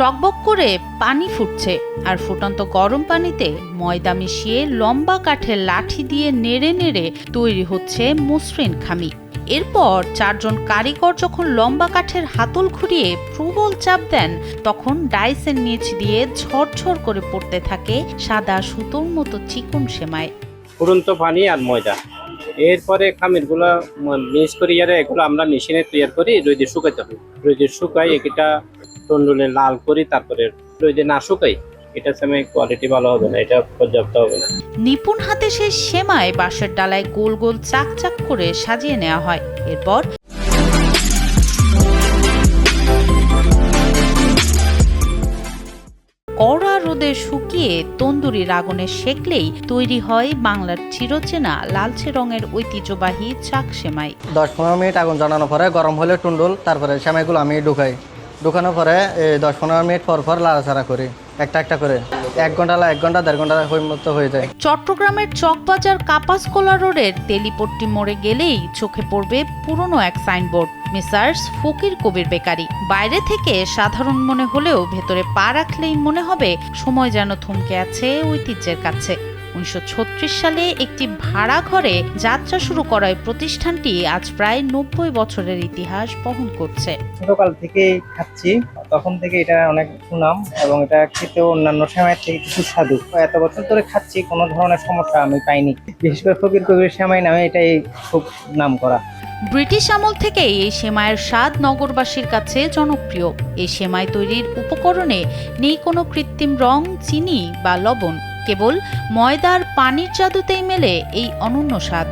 টকবক করে পানি ফুটছে, আর ফুটন্ত গরম পানিতে ময়দা মিশিয়ে লম্বা কাঠের লাঠি দিয়ে নেড়ে নেড়ে তৈরি হচ্ছে মসৃণ খামি। এরপর 4 জন কারিগর যখন লম্বা কাঠের হাতল ঘুরিয়ে প্রবল চাপ দেন, তখন ডাইসের নিচ দিয়ে ঝরঝর করে পড়তে থাকে সাদা সুতোর মতো চিকন সেমাই। ফুটন্ত পানি আর ময়দা, এরপরে খামিরগুলো মিক্স করি, এগুলো আমরা মেশিনে তৈরি করি, রোদে শুকাইতে হবে। রোদে শুকাই এটা তন্ডুলে লাল করি, তারপরে রোদে না শুকাই এটা সেমাই কোয়ালিটি ভালো হবে না, এটা পর্যাপ্ত হবে না। নিপুণ হাতে সেই সেমাই বাঁশের ডালায় গোল গোল চাক চাক করে সাজিয়ে নেওয়া হয়। এরপর কড়া রোদে শুকিয়ে তন্দুরির আগুনে সেকলেই তৈরি হয় বাংলার চিরচেনা লালচে রঙের ঐতিহ্যবাহী চাক সেমাই। 10-15 মিনিট আগুন জ্বালানোর পরে গরম হলে টুন্ডুল, তারপরে সেমাইগুলো আমি ঢুকানোর পরে 10-15 মিনিট পর পর লাড়াচাড়া করি, একটা একটা করে 1 ঘন্টা 1.5 ঘন্টা মতো হয়ে যায়। চট্টগ্রামের চকবাজার কাপাসকোলা রোডের তেলিপট্টি মোড়ে গেলেই চোখে পড়বে পুরনো এক সাইনবোর্ড, মিসার্স ফকির কবির বেকারি। বাইরে থেকে সাধারণ মনে হলেও ভেতরে পা রাখলেই মনে হবে সময় যেন থমকে আছে ঐতিহ্যের কাছে। 1936 সালে একটি ভাড়া ঘরে যাত্রা শুরু করায় প্রতিষ্ঠানটি আজ প্রায় 90 বছরের ইতিহাস বহন করছে। ছোটকাল থেকে খাচ্ছি, তখন থেকে এটা অনেক সুনাম এবং এটা খেতে অন্যান্য সেমাইয়ের থেকে একটু সুস্বাদু। এত বছর ধরে খাচ্ছি, কোনো ধরনের সমস্যা আমি পাইনি। বিশেষ করে ফকির কবির সেমাই নামে এটাই খুব নাম করা। ব্রিটিশ আমল থেকেই এই সেমাইয়ের স্বাদ নগরবাসীর কাছে জনপ্রিয়। এই সেমাই তৈরির উপকরণে নেই কোনো কৃত্রিম রং, চিনি বা লবণ, কেবল ময়দার পানির জাদুতেই মেলে এই অনন্য স্বাদ।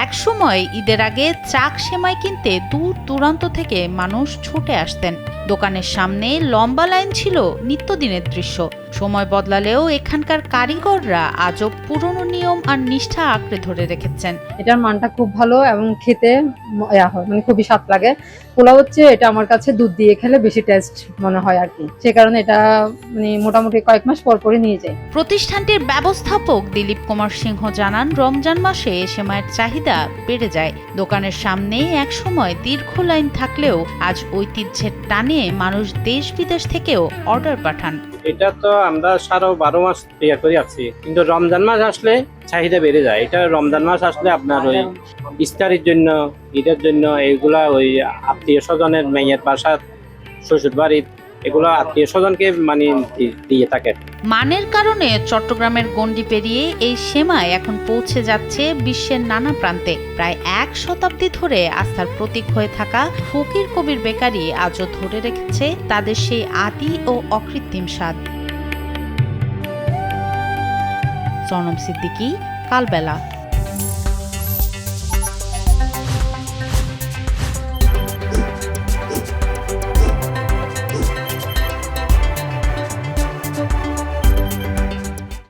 একসময় ঈদের আগে চাক সেমাই কিনতে দূর দূরান্ত থেকে মানুষ ছুটে আসতেন। দোকানের সামনে লম্বা লাইন ছিল নিত্যদিনের দৃশ্য। সময় বদলালেও এখানকার কারিগররা আজও পুরনো নিয়ম আর নিষ্ঠা আঁকড়ে ধরে রেখেছেন। এটার মানটা খুব ভালো এবং খেতে মানে খুবই স্বাদ লাগে। পোলা হচ্ছে এটা আমার কাছে দুধ দিয়ে খেলে বেশি টেস্ট মনে হয় আর কি, সে কারণে এটা মানে মোটামুটি কয়েক মাস পর পরই নিয়ে যায়। প্রতিষ্ঠানটির ব্যবস্থাপক দিলীপ কুমার সিংহ জানান, রমজান মাসে সেমাইয়ের চাহিদা বেড়ে যায়। দোকানের সামনে একসময় দীর্ঘ লাইন থাকলেও আজ ঐতিহ্যের টানে মানুষ দেশ বিদেশ থেকেও অর্ডার পাঠান। এটা তো আমরা 12 মাস তৈরি করে আছি, কিন্তু রমজান মাস আসলে চাহিদা বেড়ে যায়। এটা রমজান মাস আসলে আপনার ওই ইফতারির জন্য, ঈদের জন্য এইগুলা ওই আত্মীয় স্বজনের মেয়ের বাসা, শ্বশুর বাড়ির, এগুলো আত্মীয় স্বজনকে মানে দিয়ে থাকে। মানের কারণে চট্টগ্রামের গণ্ডি পেরিয়ে এই সেমাই এখন পৌঁছে যাচ্ছে বিশ্বের নানা প্রান্তে। প্রায় 1 শতাব্দী ধরে আস্থার প্রতীক হয়ে থাকা ফকির কবির বেকারি আজও ধরে রেখেছে তাদের সেই আদি ও অকৃত্রিম স্বাদ। সনম সিদ্দিকী, কালবেলা।